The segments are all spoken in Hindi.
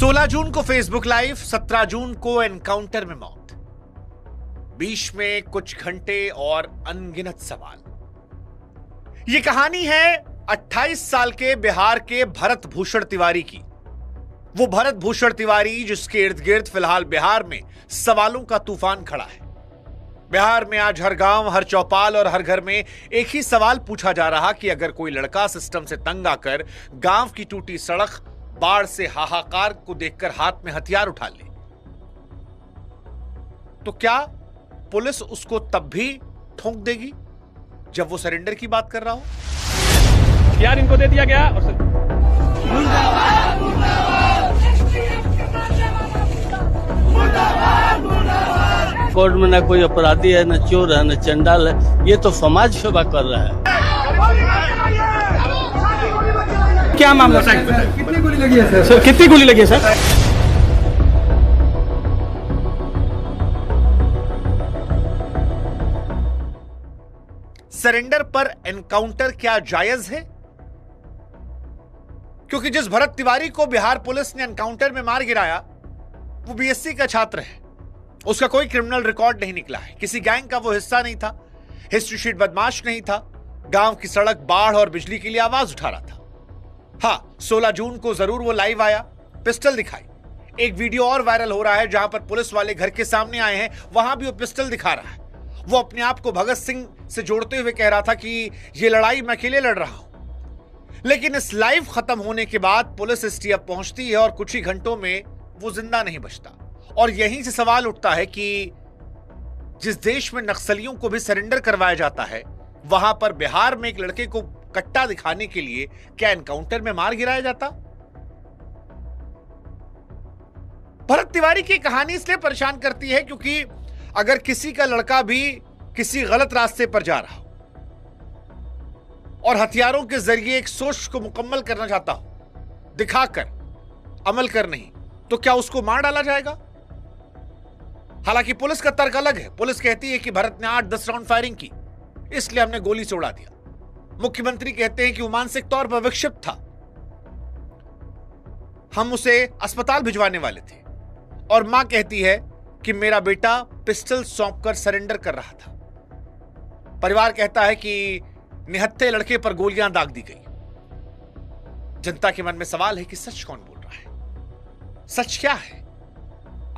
16 जून को फेसबुक लाइव, 17 जून को एनकाउंटर में मौत। बीच में कुछ घंटे और अनगिनत सवाल। यह कहानी है 28 साल के बिहार के भरत भूषण तिवारी की। वो भरत भूषण तिवारी जिसके इर्द गिर्द फिलहाल बिहार में सवालों का तूफान खड़ा है। बिहार में आज हर गांव, हर चौपाल और हर घर में एक ही सवाल पूछा जा रहा कि अगर कोई लड़का सिस्टम से तंग आकर गांव की टूटी सड़क, बाढ़ से हाहाकार को देखकर हाथ में हथियार उठा ले, तो क्या पुलिस उसको तब भी ठोंक देगी जब वो सरेंडर की बात कर रहा हो? यार इनको दे दिया गया और कोर्ट में ना कोई अपराधी है, न चोर है, न चंडाल है। ये तो समाज सेवा कर रहा है। क्या मामला सर? कितनी गोली लगी है सर? कितनी गोली लगी है सर? सरेंडर पर एनकाउंटर क्या जायज है? क्योंकि जिस भरत तिवारी को बिहार पुलिस ने एनकाउंटर में मार गिराया वो बीएससी का छात्र है। उसका कोई क्रिमिनल रिकॉर्ड नहीं निकला है, किसी गैंग का वो हिस्सा नहीं था, हिस्ट्री शीट बदमाश नहीं था, गांव की सड़क, बाढ़ और बिजली के लिए आवाज उठा रहा था। हाँ, 16 जून को जरूर वो लाइव आया, पिस्टल दिखाई। एक वीडियो और वायरल हो रहा है जहां पर पुलिस वाले घर के सामने आए हैं, वहां भी वो पिस्टल दिखा रहा है। वो अपने आप को भगत सिंह से जोड़ते हुए कह रहा था कि ये लड़ाई मैं अकेले लड़ रहा हूं। लेकिन इस लाइव खत्म होने के बाद पुलिस एसटीएफ पहुंचती है और कुछ ही घंटों में वो जिंदा नहीं बचता। और यहीं से सवाल उठता है कि जिस देश में नक्सलियों को भी सरेंडर करवाया जाता है, वहां पर बिहार में एक लड़के को कट्टा दिखाने के लिए क्या एनकाउंटर में मार गिराया जाता? भरत तिवारी की कहानी इसलिए परेशान करती है क्योंकि अगर किसी का लड़का भी किसी गलत रास्ते पर जा रहा हो और हथियारों के जरिए एक सोच को मुकम्मल करना चाहता हो, दिखाकर, अमल कर नहीं, तो क्या उसको मार डाला जाएगा? हालांकि पुलिस का तर्क अलग है। पुलिस कहती है कि भरत ने 8-10 राउंड फायरिंग की, इसलिए हमने गोली से उड़ा दिया। मुख्यमंत्री कहते हैं कि वो मानसिक तौर पर विक्षिप्त था, हम उसे अस्पताल भिजवाने वाले थे। और मां कहती है कि मेरा बेटा पिस्टल सौंपकर सरेंडर कर रहा था। परिवार कहता है कि निहत्थे लड़के पर गोलियां दाग दी गई। जनता के मन में सवाल है कि सच कौन बोल रहा है? सच क्या है?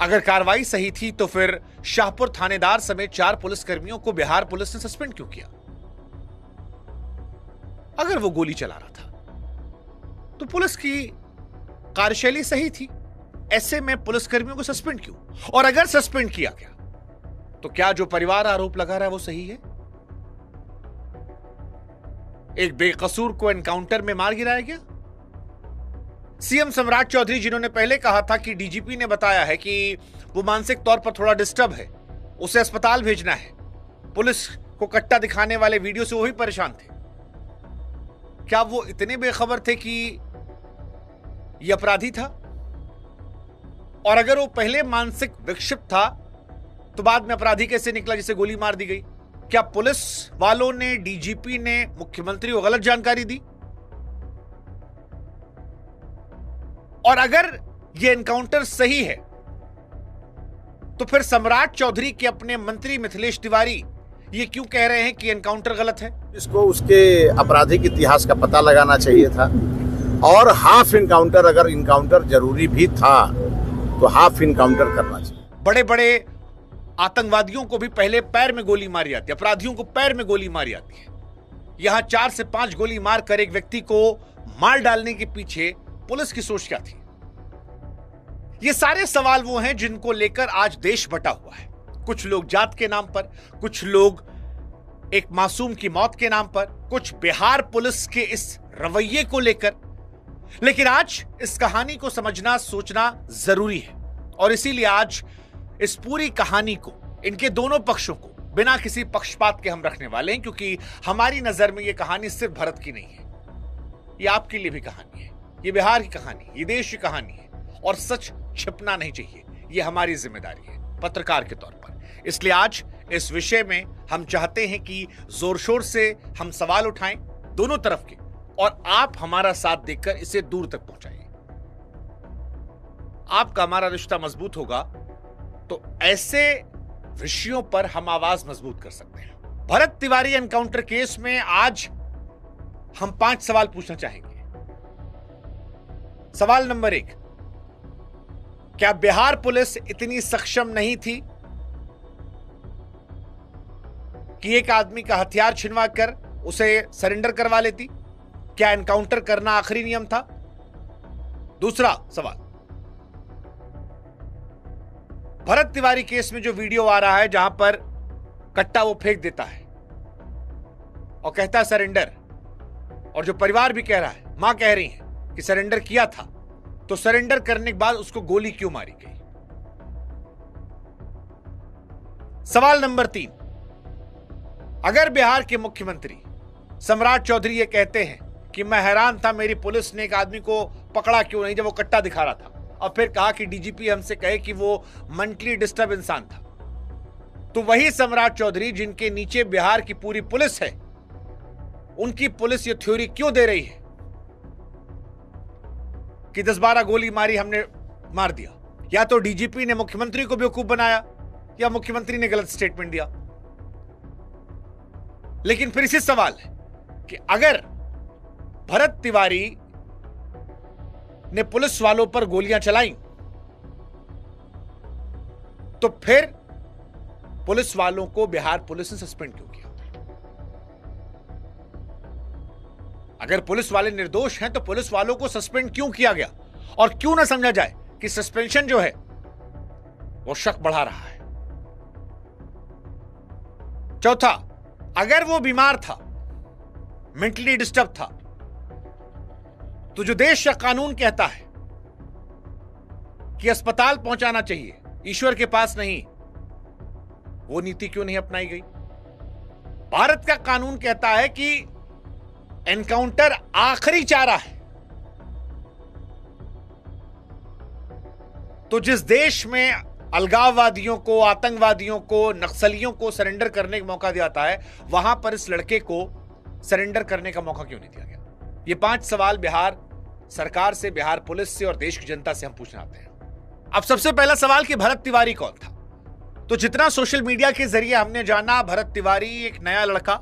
अगर कार्रवाई सही थी तो फिर शाहपुर थानेदार समेत 4 पुलिसकर्मियों को बिहार पुलिस ने सस्पेंड क्यों किया? अगर वो गोली चला रहा था तो पुलिस की कार्यशैली सही थी, ऐसे में पुलिसकर्मियों को सस्पेंड क्यों? और अगर सस्पेंड किया गया तो क्या जो परिवार आरोप लगा रहा है वो सही है? एक बेकसूर को एनकाउंटर में मार गिराया गया। सीएम सम्राट चौधरी, जिन्होंने पहले कहा था कि डीजीपी ने बताया है कि वो मानसिक तौर पर थोड़ा डिस्टर्ब है, उसे अस्पताल भेजना है, पुलिस को कट्टा दिखाने वाले वीडियो से वो भी परेशान थे। क्या वो इतने बेखबर थे कि ये अपराधी था? और अगर वो पहले मानसिक विक्षिप्त था तो बाद में अपराधी कैसे निकला जिसे गोली मार दी गई? क्या पुलिस वालों ने, डीजीपी ने मुख्यमंत्री को गलत जानकारी दी? और अगर यह एनकाउंटर सही है तो फिर सम्राट चौधरी के अपने मंत्री मिथिलेश तिवारी ये क्यों कह रहे हैं कि एनकाउंटर गलत है? इसको उसके आपराधिक इतिहास का पता लगाना चाहिए था। और हाफ इनकाउंटर, अगर इनकाउंटर जरूरी भी था तो हाफ इनकाउंटर करना चाहिए। बड़े बड़े आतंकवादियों को भी पहले पैर में गोली मारी जाती है, अपराधियों को पैर में गोली मारी जाती है। यहां 4 से 5 गोली मारकर एक व्यक्ति को मार डालने के पीछे पुलिस की सोच क्या थी? ये सारे सवाल वो हैं जिनको लेकर आज देश बटा हुआ है। कुछ लोग जात के नाम पर, कुछ लोग एक मासूम की मौत के नाम पर, कुछ बिहार पुलिस के इस रवैये को लेकर। लेकिन आज इस कहानी को समझना, सोचना जरूरी है। और इसीलिए आज इस पूरी कहानी को, इनके दोनों पक्षों को बिना किसी पक्षपात के हम रखने वाले हैं, क्योंकि हमारी नजर में यह कहानी सिर्फ भरत की नहीं है, यह आपके लिए भी कहानी है, ये बिहार की कहानी, ये देश की कहानी है। और सच छिपना नहीं चाहिए, यह हमारी जिम्मेदारी है पत्रकार के तौर पर। इसलिए आज इस विषय में हम चाहते हैं कि जोर शोर से हम सवाल उठाएं दोनों तरफ के, और आप हमारा साथ देकर इसे दूर तक पहुंचाइए। आपका हमारा रिश्ता मजबूत होगा तो ऐसे विषयों पर हम आवाज मजबूत कर सकते हैं। भरत तिवारी एनकाउंटर केस में आज हम 5 सवाल पूछना चाहेंगे। सवाल नंबर 1, क्या बिहार पुलिस इतनी सक्षम नहीं थी कि एक आदमी का हथियार छिनवा कर उसे सरेंडर करवा लेती? क्या एनकाउंटर करना आखिरी नियम था? दूसरा सवाल, भरत तिवारी केस में जो वीडियो आ रहा है जहां पर कट्टा वो फेंक देता है और कहता है सरेंडर, और जो परिवार भी कह रहा है, मां कह रही है कि सरेंडर किया था, तो सरेंडर करने के बाद उसको गोली क्यों मारी गई? सवाल नंबर 3, अगर बिहार के मुख्यमंत्री सम्राट चौधरी ये कहते हैं कि मैं हैरान था मेरी पुलिस ने एक आदमी को पकड़ा क्यों नहीं जब वो कट्टा दिखा रहा था, और फिर कहा कि डीजीपी हमसे कहे कि वो मेंटली डिस्टर्ब इंसान था, तो वही सम्राट चौधरी जिनके नीचे बिहार की पूरी पुलिस है, उनकी पुलिस ये थ्योरी क्यों दे रही है कि 10-12 गोली मारी, हमने मार दिया? या तो डीजीपी ने मुख्यमंत्री को बेवकूफ बनाया या मुख्यमंत्री ने गलत स्टेटमेंट दिया। लेकिन फिर इसी सवाल है कि अगर भरत तिवारी ने पुलिस वालों पर गोलियां चलाई तो फिर पुलिस वालों को बिहार पुलिस ने सस्पेंड क्यों किया? अगर पुलिस वाले निर्दोष हैं तो पुलिस वालों को सस्पेंड क्यों किया गया? और क्यों ना समझा जाए कि सस्पेंशन जो है वो शक बढ़ा रहा है? चौथा, अगर वो बीमार था, मेंटली डिस्टर्ब था, तो जो देश का कानून कहता है कि अस्पताल पहुंचाना चाहिए, ईश्वर के पास नहीं, वो नीति क्यों नहीं अपनाई गई? भारत का कानून कहता है कि एनकाउंटर आखिरी चारा है, तो जिस देश में अलगाववादियों को, आतंकवादियों को, नक्सलियों को सरेंडर करने का मौका दिया जाता है, वहां पर इस लड़के को सरेंडर करने का मौका क्यों नहीं दिया गया? ये 5 सवाल बिहार सरकार से, बिहार पुलिस से और देश की जनता से हम पूछना चाहते हैं। अब सबसे पहला सवाल कि भरत तिवारी कौन था? तो जितना सोशल मीडिया के जरिए हमने जाना, भरत तिवारी एक नया लड़का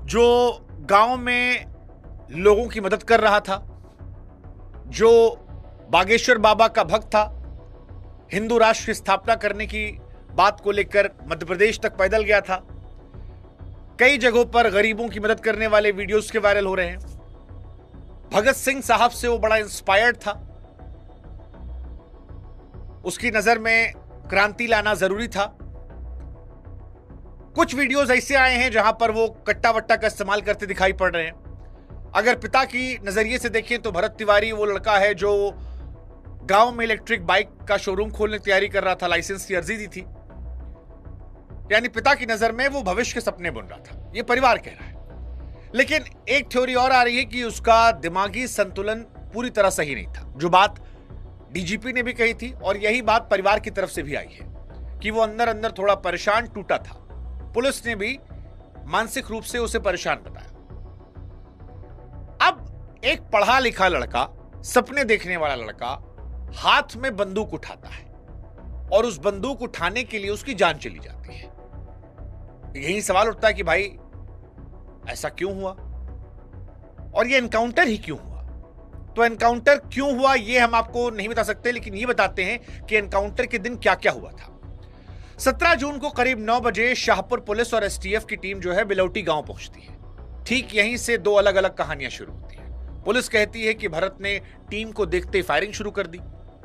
जो गांव में लोगों की मदद कर रहा था, जो बागेश्वर बाबा का भक्त था, हिंदू राष्ट्र की स्थापना करने की बात को लेकर मध्य प्रदेश तक पैदल गया था, कई जगहों पर गरीबों की मदद करने वाले वीडियोस के वायरल हो रहे हैं। भगत सिंह साहब से वो बड़ा इंस्पायर्ड था, उसकी नजर में क्रांति लाना जरूरी था। कुछ वीडियोस ऐसे आए हैं जहां पर वो कट्टा वट्टा का इस्तेमाल करते दिखाई पड़ रहे हैं। अगर पिता की नजरिए से देखें तो भरत तिवारी वो लड़का है जो गांव में इलेक्ट्रिक बाइक का शोरूम खोलने की तैयारी कर रहा था, लाइसेंस की अर्जी दी थी, यानी पिता की नजर में वो भविष्य के सपने बुन रहा था, ये परिवार कह रहा है। लेकिन एक थ्योरी और आ रही है कि उसका दिमागी संतुलन पूरी तरह सही नहीं था, जो बात डीजीपी ने भी कही थी और यही बात परिवार की तरफ से भी आई है कि वो अंदर अंदर थोड़ा परेशान, टूटा था। पुलिस ने भी मानसिक रूप से उसे परेशान बताया। अब एक पढ़ा लिखा लड़का, सपने देखने वाला लड़का हाथ में बंदूक उठाता है और उस बंदूक उठाने के लिए उसकी जान चली जाती है। यही सवाल उठता है कि भाई ऐसा क्यों हुआ और ये एनकाउंटर ही क्यों हुआ? तो एनकाउंटर क्यों हुआ ये हम आपको नहीं बता सकते, लेकिन ये बताते हैं कि एनकाउंटर के दिन क्या क्या हुआ था। 17 जून को करीब 9 बजे शाहपुर पुलिस और एसटीएफ की टीम जो है बिलौटी गांव पहुंचती है। ठीक यहीं से 2 अलग अलग कहानियां शुरू होती हैं। पुलिस कहती है कि भरत ने टीम को देखते ही फायरिंग शुरू कर दी,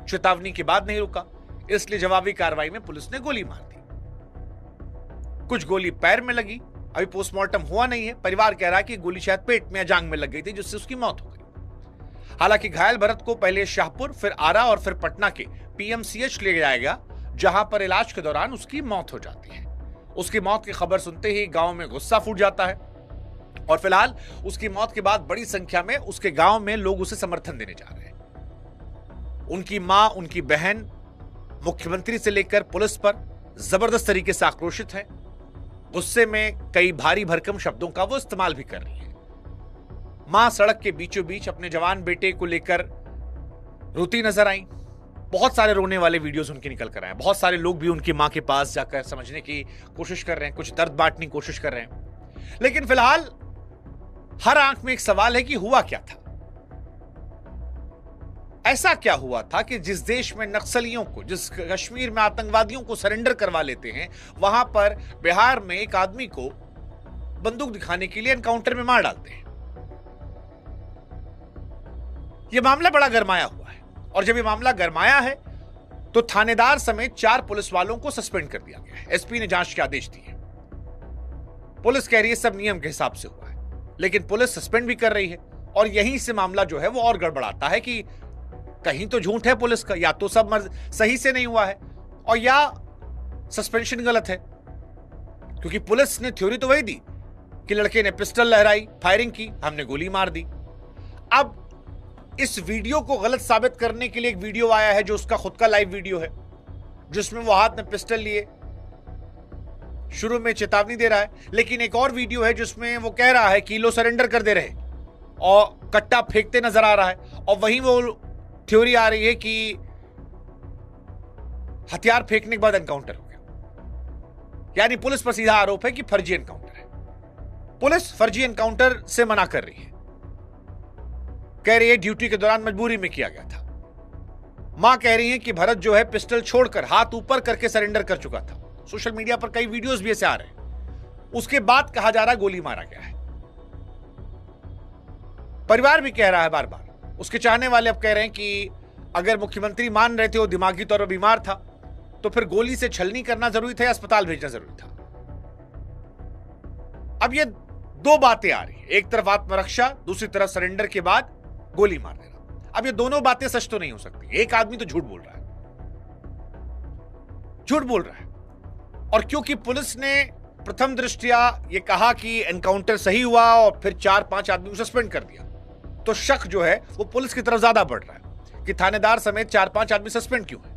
चेतावनी के बाद नहीं रुका, इसलिए जवाबी कार्रवाई में पुलिस ने गोली मार दी। कुछ गोली पैर में लगी, अभी पोस्टमार्टम हुआ नहीं है। परिवार कह रहा है कि गोली शायद पेट में या जांघ में लग गई थी जिससे उसकी मौत हो गई। हालांकि घायल भरत को पहले शाहपुर, फिर आरा और फिर पटना के पीएमसीएच ले जाया गया, जहां पर इलाज के दौरान उसकी मौत हो जाती है। उसकी मौत की खबर सुनते ही गांव में गुस्सा फूट जाता है और फिलहाल उसकी मौत के बाद बड़ी संख्या में उसके गांव में लोग उसे समर्थन देने जा रहे हैं। उनकी मां, उनकी बहन मुख्यमंत्री से लेकर पुलिस पर जबरदस्त तरीके से आक्रोशित है। गुस्से में कई भारी भरकम शब्दों का वो इस्तेमाल भी कर रही है। मां सड़क के बीचों बीच अपने जवान बेटे को लेकर रोती नजर आई। बहुत सारे रोने वाले वीडियोस उनके निकल कर आए हैं। बहुत सारे लोग भी उनकी मां के पास जाकर समझने की कोशिश कर रहे हैं, कुछ दर्द बांटने की कोशिश कर रहे हैं। लेकिन फिलहाल हर आंख में एक सवाल है कि हुआ क्या था। ऐसा क्या हुआ था कि जिस देश में नक्सलियों को, जिस कश्मीर में आतंकवादियों को सरेंडर करवा लेते हैं, वहां पर बिहार में एक आदमी को बंदूक दिखाने के लिए एनकाउंटर में मार डालते हैं। यह मामला बड़ा गरमाया हुआ है और जब यह मामला गरमाया है तो थानेदार समेत 4 पुलिस वालों को सस्पेंड कर दिया गया है। एसपी ने जांच के आदेश दिए। पुलिस कह रही है सब नियम के हिसाब से हुआ है, लेकिन पुलिस सस्पेंड भी कर रही है और यहीं से मामला जो है वो और गड़बड़ाता है कि कहीं तो झूठ है पुलिस का, या तो सब सही से नहीं हुआ है और या सस्पेंशन गलत है। क्योंकि पुलिस ने थ्योरी तो वही दी कि लड़के ने पिस्टल लहराई, फायरिंग की, हमने गोली मार दी। अब इस वीडियो को गलत साबित करने के लिए एक वीडियो आया है जो उसका खुद का लाइव वीडियो है, जिसमें वो हाथ में पिस्टल लिए शुरू में चेतावनी दे रहा है, लेकिन एक और वीडियो है जिसमें वो कह रहा है कि लो सरेंडर कर दे रहे और कट्टा फेंकते नजर आ रहा है। और वहीं वो थ्योरी आ रही है कि हथियार फेंकने के बाद एनकाउंटर हो गया। यानी पुलिस पर सीधा आरोप है कि फर्जी एनकाउंटर है। पुलिस फर्जी एनकाउंटर से मना कर रही है, कह रही है ड्यूटी के दौरान मजबूरी में किया गया था। मां कह रही है कि भरत जो है पिस्टल छोड़कर हाथ ऊपर करके सरेंडर कर चुका था। सोशल मीडिया पर कई वीडियोस भी ऐसे आ रहे हैं। उसके बाद कहा जा रहा है गोली मारा गया है। परिवार भी कह रहा है बार बार, उसके चाहने वाले अब कह रहे हैं कि अगर मुख्यमंत्री मान रहे थे वो दिमागी तौर पर बीमार था तो फिर गोली से छलनी करना जरूरी था या अस्पताल भेजना जरूरी था। अब ये 2 बातें आ रही है, एक तरफ आत्मरक्षा, दूसरी तरफ सरेंडर के बाद गोली मार देना। अब ये दोनों बातें सच तो नहीं हो सकती। एक आदमी तो झूठ बोल रहा है, झूठ बोल रहा है। और क्योंकि पुलिस ने प्रथम दृष्टया ये कहा कि एनकाउंटर सही हुआ और फिर 4-5 आदमी को सस्पेंड कर दिया, तो शक जो है वो पुलिस की तरफ ज्यादा बढ़ रहा है कि थानेदार समेत 4-5 आदमी सस्पेंड क्यों है।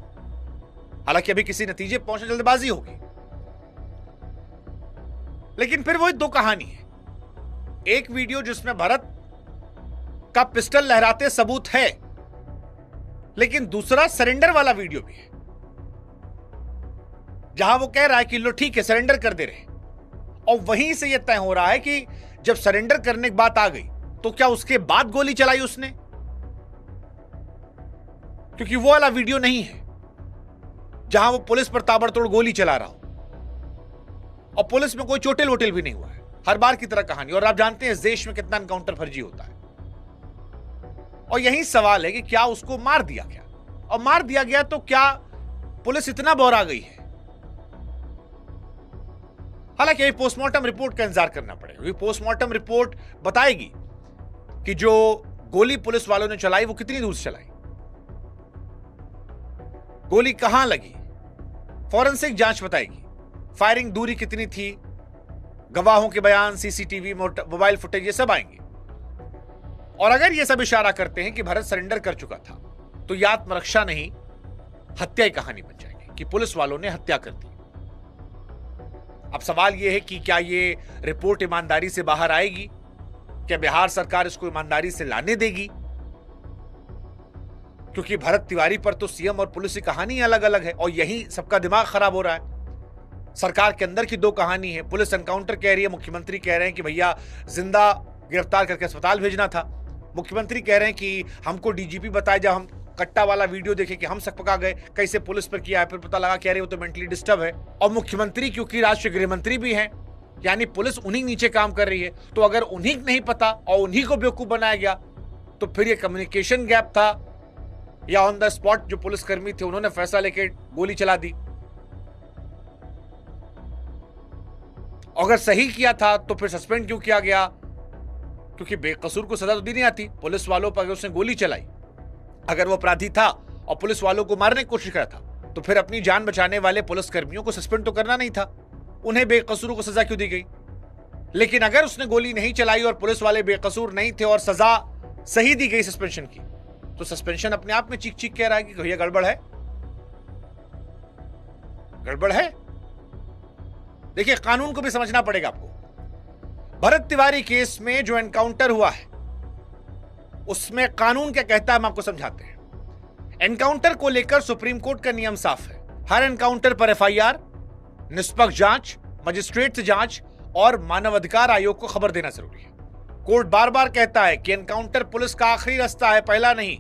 हालांकि अभी किसी नतीजे पहुंचने जल्दबाजी होगी, लेकिन फिर वही 2 कहानी है। एक वीडियो जिसमें भरत का पिस्टल लहराते सबूत है, लेकिन दूसरा सरेंडर वाला वीडियो भी है जहां वो कह रहा है कि लो ठीक है सरेंडर कर दे रहे। और वहीं से यह तय हो रहा है कि जब सरेंडर करने की बात आ गई तो क्या उसके बाद गोली चलाई उसने, क्योंकि वो वाला वीडियो नहीं है जहां वो पुलिस पर ताबड़तोड़ गोली चला रहा हो और पुलिस में कोई चोटेल वोटेल भी नहीं हुआ है। हर बार की तरह कहानी। और आप जानते हैं इस देश में कितना एनकाउंटर फर्जी होता है। और यही सवाल है कि क्या उसको मार दिया गया, और मार दिया गया तो क्या पुलिस इतना बौरा गई है। हालांकि अभी पोस्टमार्टम रिपोर्ट का इंतजार करना पड़ेगा। पोस्टमार्टम रिपोर्ट बताएगी कि जो गोली पुलिस वालों ने चलाई वो कितनी दूर से चलाई, गोली कहां लगी, फॉरेंसिक जांच बताएगी। फायरिंग दूरी कितनी थी, गवाहों के बयान, सीसीटीवी, मोबाइल फुटेज, ये सब आएंगे। और अगर ये सब इशारा करते हैं कि भरत सरेंडर कर चुका था तो यह आत्मरक्षा नहीं हत्या की कहानी बन जाएगी कि पुलिस वालों ने हत्या कर दी। अब सवाल यह है कि क्या ये रिपोर्ट ईमानदारी से बाहर आएगी, क्या बिहार सरकार इसको ईमानदारी से लाने देगी, क्योंकि भरत तिवारी पर तो सीएम और पुलिस की कहानी अलग अलग है और यही सबका दिमाग खराब हो रहा है। सरकार के अंदर की 2 कहानी है। पुलिस एनकाउंटर कह रही है, मुख्यमंत्री कह रहे हैं कि भैया जिंदा गिरफ्तार करके अस्पताल भेजना था। मुख्यमंत्री कह रहे हैं कि हमको डीजीपी बताया, जब हम कट्टा वाला वीडियो देखे कि हम सकपका गए, कैसे पुलिस पर किया है, फिर पता लगा कह रहे वो तो मेंटली डिस्टर्ब है। और मुख्यमंत्री क्योंकि राष्ट्रीय गृह मंत्री भी हैं, यानी पुलिस उन्हीं नीचे काम कर रही है। तो अगर उन्हीं नहीं पता और उन्हीं को बेवकूफ बनाया गया तो फिर ये कम्युनिकेशन गैप था या ऑन द स्पॉट जो पुलिसकर्मी थे उन्होंने फैसला लेके गोली चला दी। अगर सही किया था तो फिर सस्पेंड क्यों किया गया, क्योंकि बेकसूर को सजा तो दी नहीं आती। पुलिस वालों पर अगर उसने गोली चलाई, अगर वो अपराधी था और पुलिस वालों को मारने की कोशिश करा था तो फिर अपनी जान बचाने वाले पुलिसकर्मियों को सस्पेंड तो करना नहीं था। उन्हें बेकसूर को सजा क्यों दी गई। लेकिन अगर उसने गोली नहीं चलाई और पुलिस वाले बेकसूर नहीं थे और सजा सही दी गई सस्पेंशन की, तो सस्पेंशन अपने आप में चीख चीख कह रहा है कि भैया गड़बड़ है, गड़बड़ है। देखिए कानून को भी समझना पड़ेगा आपको। भरत तिवारी केस में जो एनकाउंटर हुआ है उसमें कानून क्या कहता है हम आपको समझाते हैं। एनकाउंटर को लेकर सुप्रीम कोर्ट का नियम साफ है। हर एनकाउंटर पर एफआईआर, निष्पक्ष जांच, मजिस्ट्रेट से जांच और मानवाधिकार आयोग को खबर देना जरूरी है। कोर्ट बार बार कहता है कि एनकाउंटर पुलिस का आखिरी रास्ता है, पहला नहीं।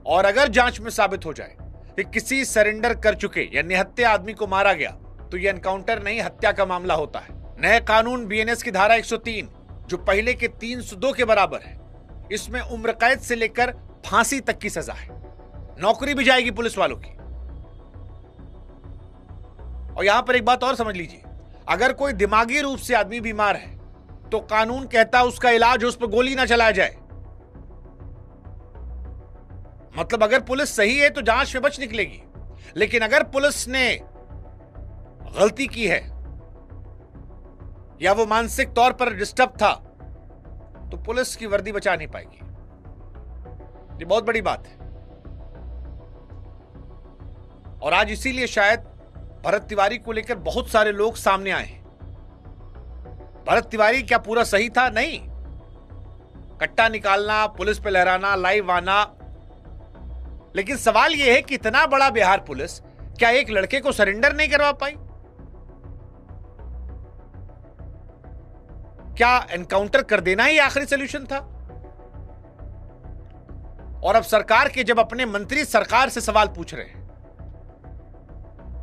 और अगर जांच में साबित हो जाए कि किसी सरेंडर कर चुके या निहत्थे आदमी को मारा गया तो यह एनकाउंटर नहीं, हत्या का मामला होता है। नए कानून बीएनएस की धारा 103 जो पहले के 302 के बराबर है, इसमें उम्र कैद से लेकर फांसी तक की सजा है। नौकरी भी जाएगी पुलिस वालों की। और यहां पर एक बात और समझ लीजिए, अगर कोई दिमागी रूप से आदमी बीमार है तो कानून कहता है उसका इलाज, उस पर गोली ना चलाया जाए। मतलब अगर पुलिस सही है तो जांच में बच निकलेगी, लेकिन अगर पुलिस ने गलती की है या वो मानसिक तौर पर डिस्टर्ब था तो पुलिस की वर्दी बचा नहीं पाएगी। ये बहुत बड़ी बात है। और आज इसीलिए शायद भरत तिवारी को लेकर बहुत सारे लोग सामने आए हैं। भरत तिवारी क्या पूरा सही था? नहीं। कट्टा निकालना, पुलिस पे लहराना, लाइव आना। लेकिन सवाल यह है कि इतना बड़ा बिहार पुलिस क्या एक लड़के को सरेंडर नहीं करवा पाई? क्या एनकाउंटर कर देना ही आखिरी सोल्यूशन था? और अब सरकार के जब अपने मंत्री सरकार से सवाल पूछ रहे हैं,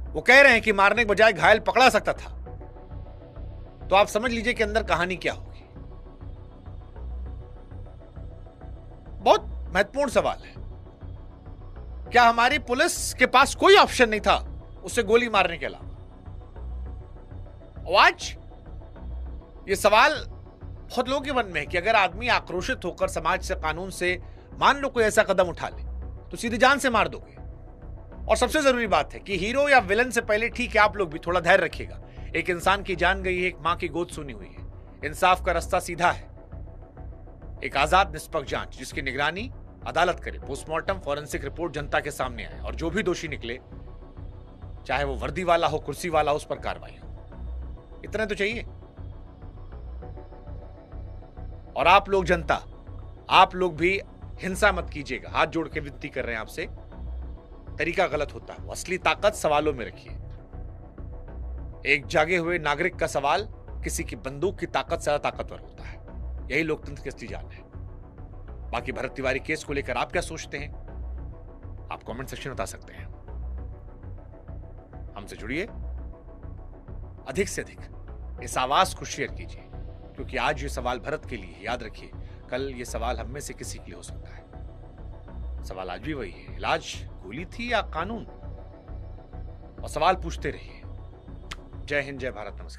वो कह रहे हैं कि मारने के बजाय घायल पकड़ा सकता था, तो आप समझ लीजिए कि अंदर कहानी क्या होगी। बहुत महत्वपूर्ण सवाल है। क्या हमारी पुलिस के पास कोई ऑप्शन नहीं था उसे गोली मारने के अलावा? और आज ये सवाल बहुत लोगों के मन में है कि अगर आदमी आक्रोशित होकर समाज से, कानून से मान लो कोई ऐसा कदम उठा ले तो सीधी जान से मार दोगे। और सबसे जरूरी बात है कि हीरो या विलन से पहले ठीक है, आप लोग भी थोड़ा धैर्य रखिएगा। एक इंसान की जान गई है, एक मां की गोद सुनी हुई है। इंसाफ का रास्ता सीधा है। एक आजाद निष्पक्ष जांच जिसकी निगरानी अदालत करे, पोस्टमार्टम, फॉरेंसिक रिपोर्ट जनता के सामने आए और जो भी दोषी निकले, चाहे वो वर्दी वाला हो, कुर्सी वाला हो, उस पर कार्रवाई हो। इतना तो चाहिए। और आप लोग जनता, आप लोग भी हिंसा मत कीजिएगा। हाथ जोड़ के विनती कर रहे हैं आपसे। तरीका गलत होता है। असली ताकत सवालों में रखिए। एक जागे हुए नागरिक का सवाल किसी की बंदूक की ताकत से ज्यादा ताकतवर होता है। यही लोकतंत्र की असली जान है। बाकी भरत तिवारी केस को लेकर आप क्या सोचते हैं, आप कमेंट सेक्शन में बता सकते हैं। हमसे जुड़िए, अधिक से अधिक इस आवाज को शेयर कीजिए, क्योंकि आज ये सवाल भरत के लिए, याद रखिए कल ये सवाल हम में से किसी के लिए हो सकता है। सवाल आज भी वही है, इलाज गोली थी या कानून? और सवाल पूछते रहिए। जय हिंद, जय भारत, नमस्कार।